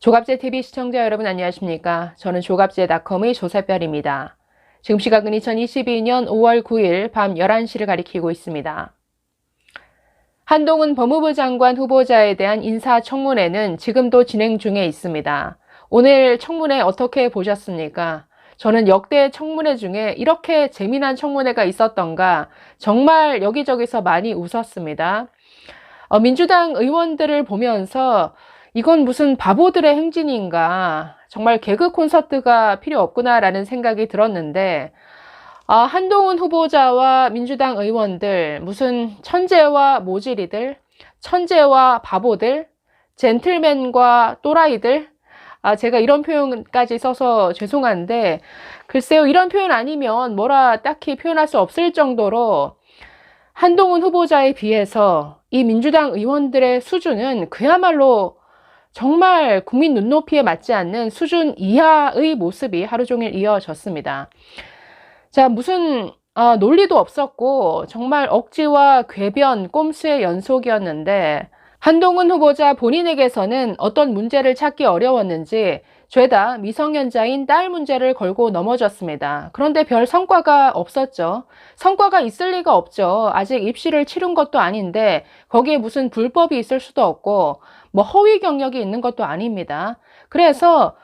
조갑제TV 시청자 여러분 안녕하십니까? 저는 조갑제닷컴의 조세별입니다. 지금 시각은 2022년 5월 9일 밤 11시를 가리키고 있습니다. 한동훈 법무부 장관 후보자에 대한 인사청문회는 지금도 진행 중에 있습니다. 오늘 청문회 어떻게 보셨습니까? 저는 역대 청문회 중에 이렇게 재미난 청문회가 있었던가 정말 여기저기서 많이 웃었습니다. 민주당 의원들을 보면서 이건 무슨 바보들의 행진인가, 정말 개그 콘서트가 필요 없구나라는 생각이 들었는데, 한동훈 후보자와 민주당 의원들, 무슨 천재와 모질이들, 천재와 바보들, 젠틀맨과 또라이들, 제가 이런 표현까지 써서 죄송한데, 글쎄요, 이런 표현 아니면 뭐라 딱히 표현할 수 없을 정도로 한동훈 후보자에 비해서 이 민주당 의원들의 수준은 그야말로 정말 국민 눈높이에 맞지 않는 수준 이하의 모습이 하루 종일 이어졌습니다. 자, 무슨 논리도 없었고 정말 억지와 궤변, 꼼수의 연속이었는데 한동훈 후보자 본인에게서는 어떤 문제를 찾기 어려웠는지 죄다 미성년자인 딸 문제를 걸고 넘어졌습니다. 그런데 별 성과가 없었죠. 성과가 있을 리가 없죠. 아직 입시를 치른 것도 아닌데 거기에 무슨 불법이 있을 수도 없고 뭐 허위 경력이 있는 것도 아닙니다. 그래서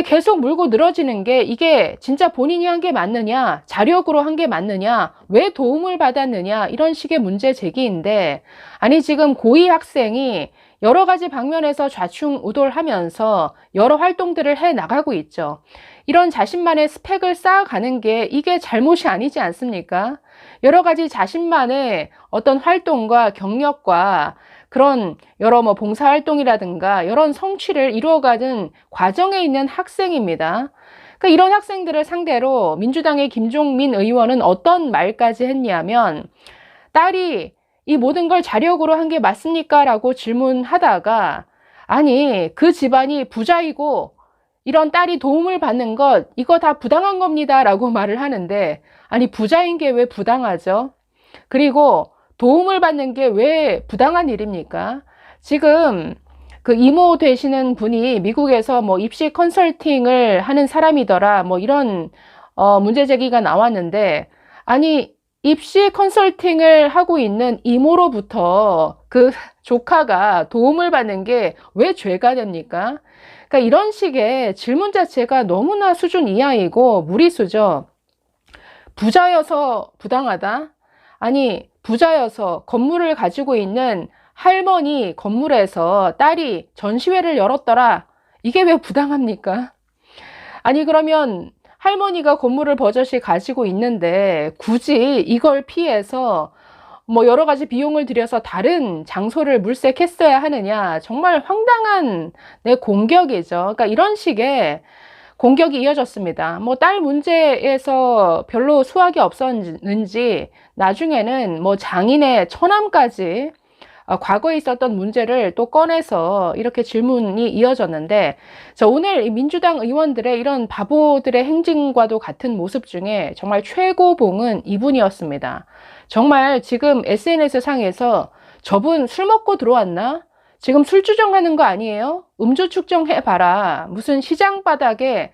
계속 물고 늘어지는 게 이게 진짜 본인이 한 게 맞느냐, 자력으로 한 게 맞느냐, 왜 도움을 받았느냐 이런 식의 문제 제기인데 아니 지금 고2 학생이 여러 가지 방면에서 좌충우돌하면서 여러 활동들을 해 나가고 있죠. 이런 자신만의 스펙을 쌓아가는 게 이게 잘못이 아니지 않습니까? 여러 가지 자신만의 어떤 활동과 경력과 그런 여러 봉사활동이라든가 여러 성취를 이루어가는 과정에 있는 학생입니다. 그러니까 이런 학생들을 상대로 민주당의 김종민 의원은 어떤 말까지 했냐면 딸이 이 모든 걸 자력으로 한 게 맞습니까? 라고 질문하다가 아니 그 집안이 부자이고 이런 딸이 도움을 받는 것 이거 다 부당한 겁니다 라고 말을 하는데 아니 부자인 게 왜 부당하죠? 그리고 도움을 받는 게 왜 부당한 일입니까? 지금 그 이모 되시는 분이 미국에서 뭐 입시 컨설팅을 하는 사람이더라 뭐 이런 문제 제기가 나왔는데 아니 입시 컨설팅을 하고 있는 이모로부터 그 조카가 도움을 받는 게 왜 죄가 됩니까? 그러니까 이런 식의 질문 자체가 너무나 수준 이하이고 무리수죠. 부자여서 부당하다? 아니 부자여서 건물을 가지고 있는 할머니 건물에서 딸이 전시회를 열었더라. 이게 왜 부당합니까? 아니 그러면 할머니가 건물을 버젓이 가지고 있는데 굳이 이걸 피해서 뭐 여러 가지 비용을 들여서 다른 장소를 물색했어야 하느냐. 정말 황당한 공격이죠. 그러니까 이런 식의 공격이 이어졌습니다. 뭐 딸 문제에서 별로 수확이 없었는지 나중에는 뭐 장인의 처남까지 과거에 있었던 문제를 또 꺼내서 이렇게 질문이 이어졌는데 오늘 민주당 의원들의 이런 바보들의 행진과도 같은 모습 중에 정말 최고봉은 이분이었습니다. 정말 지금 SNS 상에서 저분 술 먹고 들어왔나? 지금 술 주정하는 거 아니에요? 음주 측정해봐라. 무슨 시장 바닥에서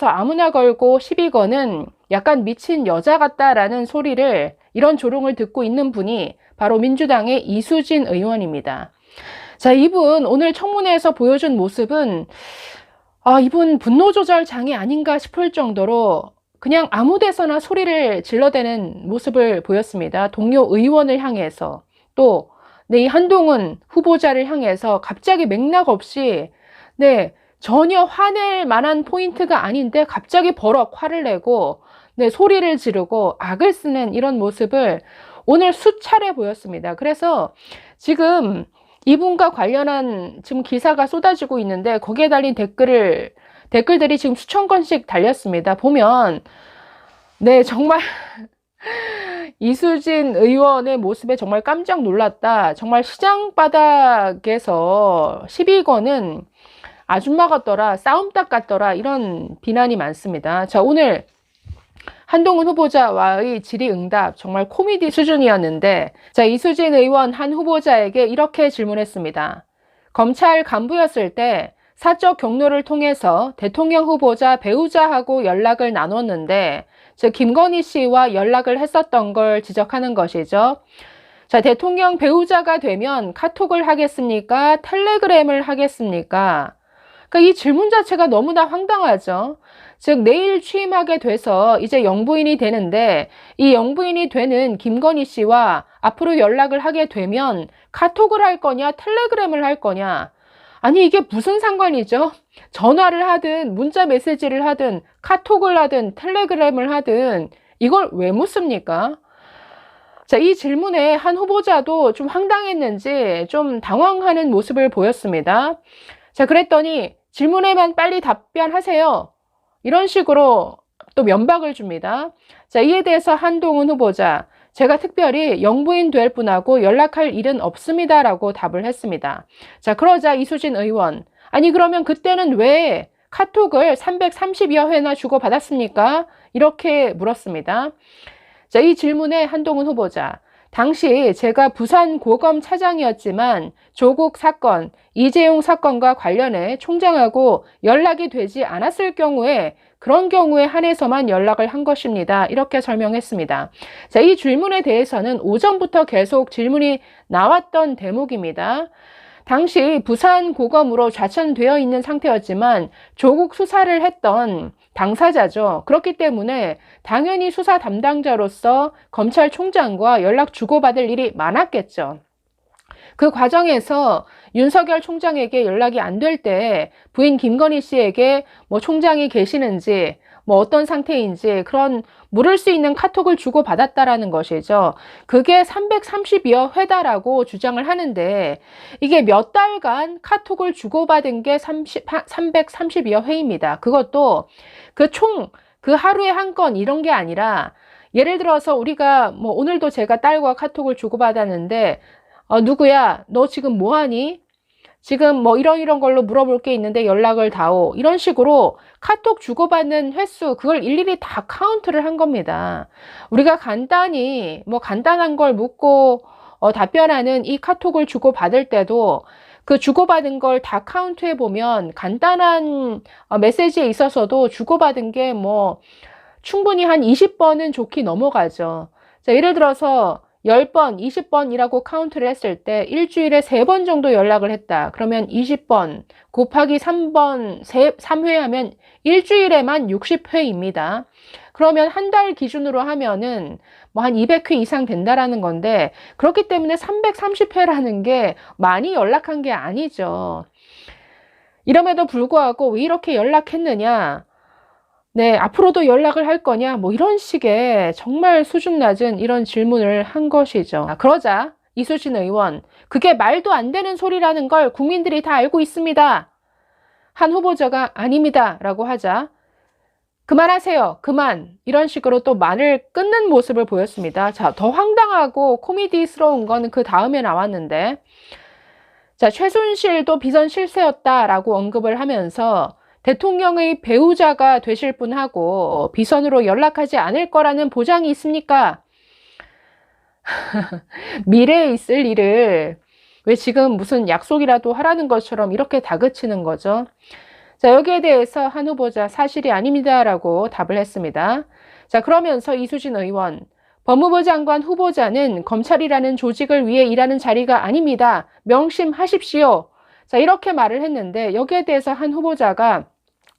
아무나 걸고 시비 거는 약간 미친 여자 같다라는 소리를 이런 조롱을 듣고 있는 분이 바로 민주당의 이수진 의원입니다. 자, 이분 오늘 청문회에서 보여준 모습은 이분 분노 조절 장애 아닌가 싶을 정도로 그냥 아무 데서나 소리를 질러대는 모습을 보였습니다. 동료 의원을 향해서 또 이 한동훈 후보자를 향해서 갑자기 맥락 없이 전혀 화낼 만한 포인트가 아닌데 갑자기 버럭 화를 내고 소리를 지르고 악을 쓰는 이런 모습을 오늘 수차례 보였습니다. 그래서 지금 이분과 관련한 지금 기사가 쏟아지고 있는데 거기에 달린 댓글들이 지금 수천 건씩 달렸습니다. 보면 정말 이수진 의원의 모습에 정말 깜짝 놀랐다. 정말 시장 바닥에서 시비 거는 아줌마 같더라, 싸움닭 같더라 이런 비난이 많습니다. 자, 오늘 한동훈 후보자와의 질의응답 정말 코미디 수준이었는데 자, 이수진 의원 한 후보자에게 이렇게 질문했습니다. 검찰 간부였을 때 사적 경로를 통해서 대통령 후보자 배우자하고 연락을 나눴는데, 즉 김건희 씨와 연락을 했었던 걸 지적하는 것이죠. 자, 대통령 배우자가 되면 카톡을 하겠습니까? 텔레그램을 하겠습니까? 그러니까 이 질문 자체가 너무나 황당하죠. 즉 내일 취임하게 돼서 이제 영부인이 되는데, 이 영부인이 되는 김건희 씨와 앞으로 연락을 하게 되면 카톡을 할 거냐, 텔레그램을 할 거냐? 아니 이게 무슨 상관이죠? 전화를 하든 문자 메시지를 하든 카톡을 하든 텔레그램을 하든 이걸 왜 묻습니까? 자, 이 질문에 한 후보자도 좀 황당했는지 좀 당황하는 모습을 보였습니다. 자, 그랬더니 질문에만 빨리 답변하세요. 이런 식으로 또 면박을 줍니다. 자, 이에 대해서 한동훈 후보자, 제가 특별히 영부인 될 분하고 연락할 일은 없습니다라고 답을 했습니다. 자, 그러자 이수진 의원, 아니 그러면 그때는 왜 카톡을 330여 회나 주고받았습니까? 이렇게 물었습니다. 자, 이 질문에 한동훈 후보자, 당시 제가 부산 고검 차장이었지만 조국 사건, 이재용 사건과 관련해 총장하고 연락이 되지 않았을 경우에 그런 경우에 한해서만 연락을 한 것입니다. 이렇게 설명했습니다. 자, 이 질문에 대해서는 오전부터 계속 질문이 나왔던 대목입니다. 당시 부산 고검으로 좌천되어 있는 상태였지만 조국 수사를 했던 당사자죠. 그렇기 때문에 당연히 수사 담당자로서 검찰총장과 연락 주고받을 일이 많았겠죠. 그 과정에서 윤석열 총장에게 연락이 안 될 때 부인 김건희 씨에게 뭐 총장이 계시는지 뭐 어떤 상태인지 그런 물을 수 있는 카톡을 주고받았다라는 것이죠. 그게 330여 회다라고 주장을 하는데 이게 몇 달간 카톡을 주고받은 게 330여 회입니다. 그것도 그 하루에 한 건 이런 게 아니라 예를 들어서 우리가 뭐 오늘도 제가 딸과 카톡을 주고받았는데 누구야? 너 지금 뭐 하니? 지금 뭐 이런 걸로 물어볼 게 있는데 연락을 다오. 이런 식으로 카톡 주고받는 횟수, 그걸 일일이 다 카운트를 한 겁니다. 우리가 간단히 뭐 간단한 걸 묻고 답변하는 이 카톡을 주고받을 때도 그 주고받은 걸 다 카운트해 보면 간단한 메시지에 있어서도 주고받은 게 뭐 충분히 한 20번은 좋게 넘어가죠. 자, 예를 들어서 10번, 20번이라고 카운트를 했을 때 일주일에 3번 정도 연락을 했다. 그러면 20번 곱하기 3회 하면 일주일에만 60회입니다. 그러면 한 달 기준으로 하면은 뭐 한 200회 이상 된다라는 건데, 그렇기 때문에 330회라는 게 많이 연락한 게 아니죠. 이럼에도 불구하고 왜 이렇게 연락했느냐? 네, 앞으로도 연락을 할 거냐? 뭐 이런 식의 정말 수준 낮은 이런 질문을 한 것이죠. 그러자 이수진 의원, 그게 말도 안 되는 소리라는 걸 국민들이 다 알고 있습니다. 한 후보자가 아닙니다 라고 하자, 그만하세요, 그만, 이런 식으로 또 말을 끊는 모습을 보였습니다. 자, 더 황당하고 코미디스러운 건 그 다음에 나왔는데, 자, 최순실도 비선 실세였다라고 언급을 하면서 대통령의 배우자가 되실 분하고 비선으로 연락하지 않을 거라는 보장이 있습니까? 미래에 있을 일을 왜 지금 무슨 약속이라도 하라는 것처럼 이렇게 다그치는 거죠. 자, 여기에 대해서 한 후보자 사실이 아닙니다라고 답을 했습니다. 자, 그러면서 이수진 의원, 법무부 장관 후보자는 검찰이라는 조직을 위해 일하는 자리가 아닙니다. 명심하십시오. 자, 이렇게 말을 했는데 여기에 대해서 한 후보자가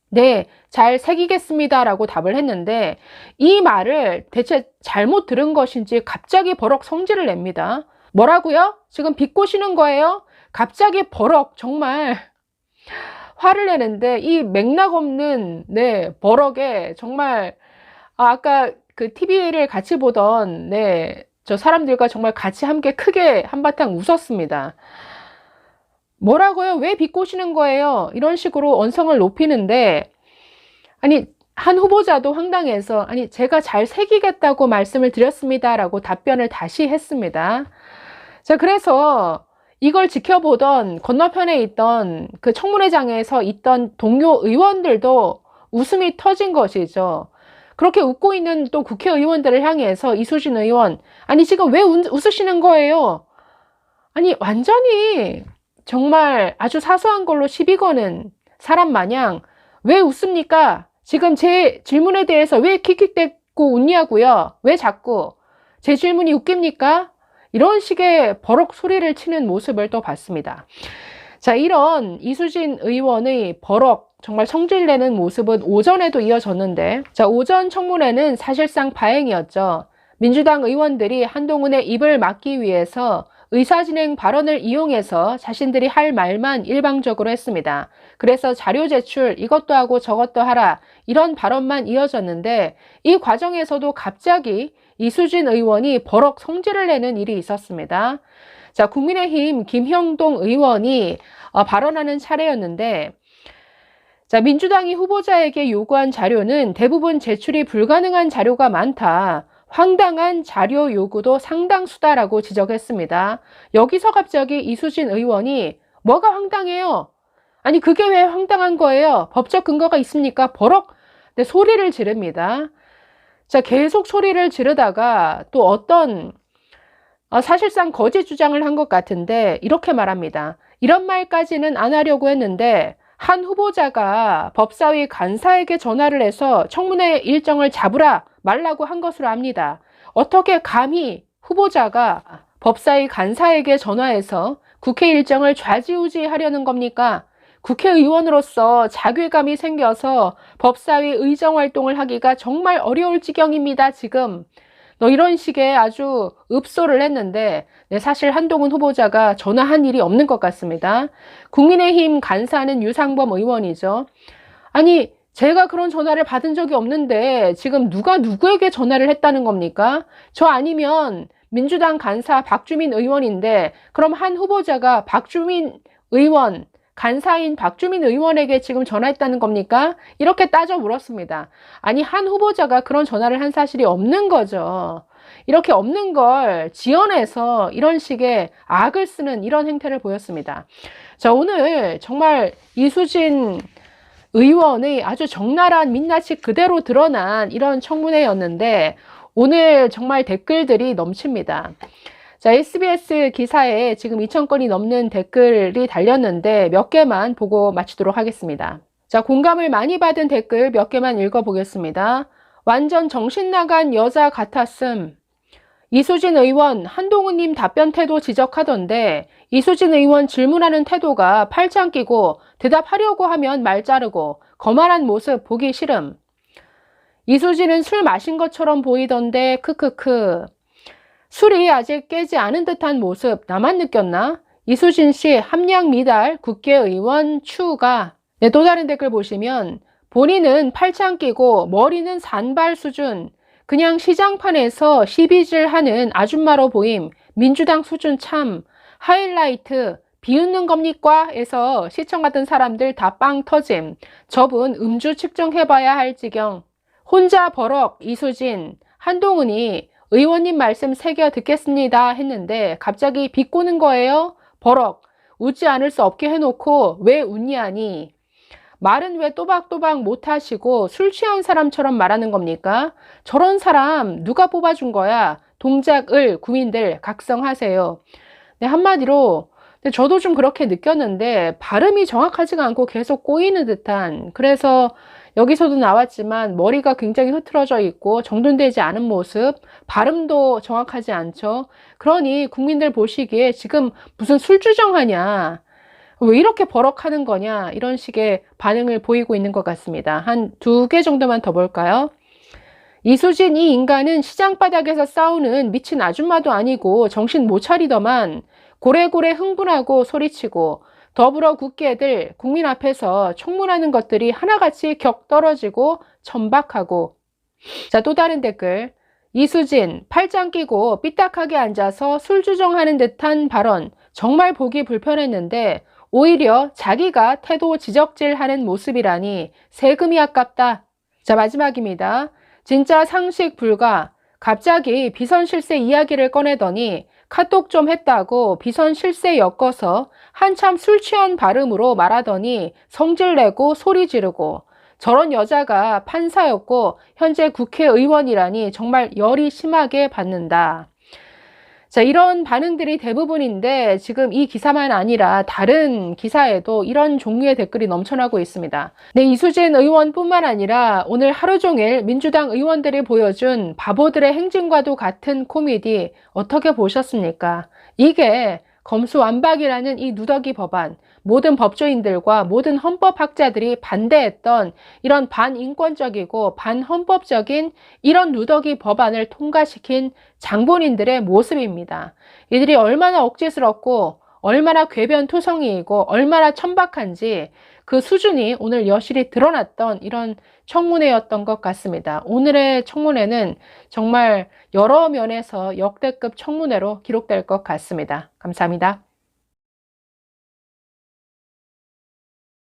네, 잘 새기겠습니다라고 답을 했는데 이 말을 대체 잘못 들은 것인지 갑자기 버럭 성질을 냅니다. 뭐라고요? 지금 비꼬시는 거예요? 갑자기 버럭 정말 화를 내는데 이 맥락 없는 버럭에 정말 아까 그 TV를 같이 보던 저 사람들과 정말 같이 함께 크게 한바탕 웃었습니다. 뭐라고요? 왜 비꼬시는 거예요? 이런 식으로 언성을 높이는데, 아니 한 후보자도 황당해서 아니 제가 잘 새기겠다고 말씀을 드렸습니다라고 답변을 다시 했습니다. 자, 그래서 이걸 지켜보던 건너편에 있던 그 청문회장에서 있던 동료 의원들도 웃음이 터진 것이죠. 그렇게 웃고 있는 또 국회의원들을 향해서 이수진 의원, 아니 지금 왜 웃으시는 거예요? 아니 완전히 정말 아주 사소한 걸로 시비 거는 사람 마냥 왜 웃습니까? 지금 제 질문에 대해서 왜 킥킥대고 웃냐고요? 왜 자꾸 제 질문이 웃깁니까? 이런 식의 버럭 소리를 치는 모습을 또 봤습니다. 자, 이런 이수진 의원의 버럭 정말 성질내는 모습은 오전에도 이어졌는데, 자, 오전 청문회는 사실상 파행이었죠. 민주당 의원들이 한동훈의 입을 막기 위해서 의사진행 발언을 이용해서 자신들이 할 말만 일방적으로 했습니다. 그래서 자료 제출, 이것도 하고 저것도 하라, 이런 발언만 이어졌는데, 이 과정에서도 갑자기 이수진 의원이 버럭 성질을 내는 일이 있었습니다. 자, 국민의힘 김형동 의원이 발언하는 차례였는데, 자, 민주당이 후보자에게 요구한 자료는 대부분 제출이 불가능한 자료가 많다. 황당한 자료 요구도 상당수다라고 지적했습니다. 여기서 갑자기 이수진 의원이 뭐가 황당해요? 아니, 그게 왜 황당한 거예요? 법적 근거가 있습니까? 버럭 소리를 지릅니다. 자, 계속 소리를 지르다가 또 어떤 사실상 거짓 주장을 한 것 같은데 이렇게 말합니다. 이런 말까지는 안 하려고 했는데 한 후보자가 법사위 간사에게 전화를 해서 청문회 일정을 잡으라 말라고 한 것으로 압니다. 어떻게 감히 후보자가 법사위 간사에게 전화해서 국회 일정을 좌지우지하려는 겁니까? 국회의원으로서 자괴감이 생겨서 법사위 의정 활동을 하기가 정말 어려울 지경입니다, 지금. 이런 식의 아주 읍소를 했는데, 네, 사실 한동훈 후보자가 전화한 일이 없는 것 같습니다. 국민의힘 간사는 유상범 의원이죠. 아니, 제가 그런 전화를 받은 적이 없는데 지금 누가 누구에게 전화를 했다는 겁니까? 저 아니면 민주당 간사 박주민 의원인데 그럼 한 후보자가 박주민 의원, 간사인 박주민 의원에게 지금 전화했다는 겁니까? 이렇게 따져 물었습니다. 아니, 한 후보자가 그런 전화를 한 사실이 없는 거죠. 이렇게 없는 걸 지어내서 이런 식의 악을 쓰는 이런 행태를 보였습니다. 자, 오늘 정말 이수진 의원의 아주 적나라한 민낯이 그대로 드러난 이런 청문회였는데 오늘 정말 댓글들이 넘칩니다. 자, SBS 기사에 지금 2,000건이 넘는 댓글이 달렸는데 몇 개만 보고 마치도록 하겠습니다. 자, 공감을 많이 받은 댓글 몇 개만 읽어보겠습니다. 완전 정신 나간 여자 같았음. 이수진 의원, 한동훈님 답변 태도 지적하던데 이수진 의원 질문하는 태도가 팔짱 끼고 대답하려고 하면 말 자르고 거만한 모습 보기 싫음. 이수진은 술 마신 것처럼 보이던데 크크크. 술이 아직 깨지 않은 듯한 모습 나만 느꼈나? 이수진 씨 함량 미달 국회의원 추가. 네, 또 다른 댓글 보시면 본인은 팔짱 끼고 머리는 산발 수준. 그냥 시장판에서 시비질하는 아줌마로 보임. 민주당 수준 참. 하이라이트 비웃는 겁니까? 에서 시청하던 사람들 다 빵 터짐. 저분 음주 측정해봐야 할 지경. 혼자 버럭 이수진. 한동훈이 의원님 말씀 새겨 듣겠습니다 했는데 갑자기 비꼬는 거예요? 버럭. 웃지 않을 수 없게 해놓고 왜 웃냐니. 말은 왜 또박또박 못하시고 술 취한 사람처럼 말하는 겁니까? 저런 사람 누가 뽑아준 거야? 동작을 국민들 각성하세요. 네, 한마디로 저도 좀 그렇게 느꼈는데 발음이 정확하지가 않고 계속 꼬이는 듯한, 그래서 여기서도 나왔지만 머리가 굉장히 흐트러져 있고 정돈되지 않은 모습, 발음도 정확하지 않죠. 그러니 국민들 보시기에 지금 무슨 술주정하냐, 왜 이렇게 버럭하는 거냐, 이런 식의 반응을 보이고 있는 것 같습니다. 한 2개 정도만 더 볼까요? 이수진 이 인간은 시장바닥에서 싸우는 미친 아줌마도 아니고 정신 못 차리더만. 고래고래 흥분하고 소리치고 더불어 국회들 국민 앞에서 청문하는 것들이 하나같이 격 떨어지고 천박하고. 자, 또 다른 댓글. 이수진 팔짱 끼고 삐딱하게 앉아서 술 주정하는 듯한 발언 정말 보기 불편했는데 오히려 자기가 태도 지적질하는 모습이라니 세금이 아깝다. 자, 마지막입니다. 진짜 상식 불가. 갑자기 비선 실세 이야기를 꺼내더니 카톡 좀 했다고 비선 실세 엮어서 한참 술 취한 발음으로 말하더니 성질내고 소리 지르고. 저런 여자가 판사였고 현재 국회의원이라니 정말 열이 심하게 받는다. 자, 이런 반응들이 대부분인데 지금 이 기사만 아니라 다른 기사에도 이런 종류의 댓글이 넘쳐나고 있습니다. 네, 이수진 의원뿐만 아니라 오늘 하루 종일 민주당 의원들이 보여준 바보들의 행진과도 같은 코미디 어떻게 보셨습니까? 이게 검수완박이라는 이 누더기 법안, 모든 법조인들과 모든 헌법학자들이 반대했던 이런 반인권적이고 반헌법적인 이런 누더기 법안을 통과시킨 장본인들의 모습입니다. 이들이 얼마나 억지스럽고 얼마나 궤변투성이이고 얼마나 천박한지 그 수준이 오늘 여실히 드러났던 이런 청문회였던 것 같습니다. 오늘의 청문회는 정말 여러 면에서 역대급 청문회로 기록될 것 같습니다. 감사합니다.